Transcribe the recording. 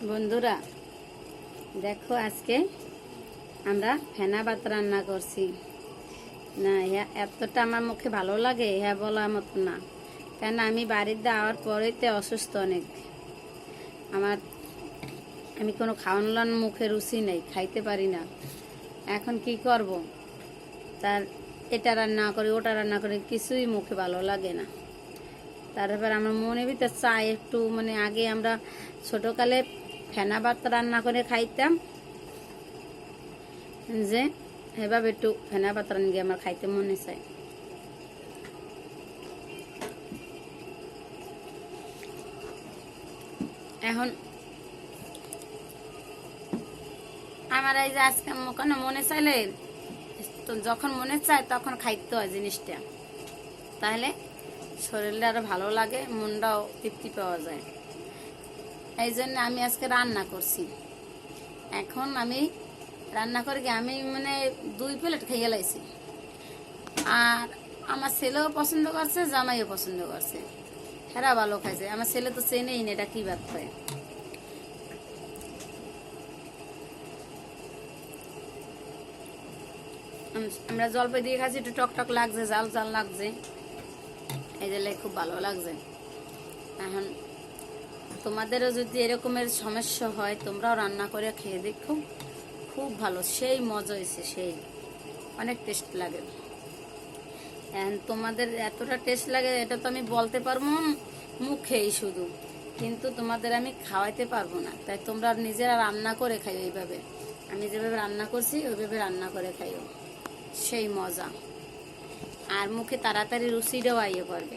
বন্ধুরা দেখো, আজকে আমরা ফেনা ভাত রান্না করছি। না এতটা আমার মুখে ভালো লাগে হ্যাঁ বলার মতো না, কেন আমি বাড়িতে যাওয়ার পরেতে অসুস্থ অনেক। আমি কোনো খাওয়ানোর মুখে রুচি নেই, খাইতে পারি না। এখন কি করব, তার এটা রান্না করি ওটা রান্না করি, কিছুই মুখে ভালো লাগে না। তারপর আমার মনে ভিতরে চাই একটু, আগে আমরা ছোটকালে ফেনা ভাত রান্না করে খাইতাম, যে এভাবে একটু ফেনা ভাত রান্না আমার খাইতে মনে চায়। এখন আমার এই যে আজকে কোনো মনে চাইলে, তো যখন মনে চায় তখন খাইতে হয় জিনিসটা, তাহলে শরীরটা আরো ভালো লাগে, মনটাও তৃপ্তি পাওয়া যায়। এই জন্য আমি আজকে রান্না করছি। এখন আমি রান্না করে আমি 2 প্লেট খেয়ে লাইছি। আর আমার ছেলেও পছন্দ করছে, জামাইও পছন্দ করছে, হেরা ভালো খাইছে। আমার ছেলে তো চেনেই না এটা কি ভাত খায়। আমরা জলপাই দিয়ে খাচ্ছি, একটু টক টক লাগছে, জাল জাল লাগছে, এই যে খুব ভালো লাগছে। এখন তোমাদেরও যদি এরকমের সমস্যা হয়, তোমরাও রান্না করে খেয়ে দেখো, খুব ভালো, সেই মজা হয়েছে, সেই অনেক টেস্ট লাগে। তোমাদের এতটা টেস্ট লাগে এটা তো আমি বলতে পারবো মুখেই শুধু, কিন্তু তোমাদের আমি খাওয়াইতে পারবো না। তাই তোমরা নিজেরা রান্না করে খাইও, এইভাবে আমি যেভাবে রান্না করছি ওইভাবে রান্না করে খাইও, সেই মজা। আর মুখে তাড়াতাড়ি রুচিটাও আইয়ে পড়বে।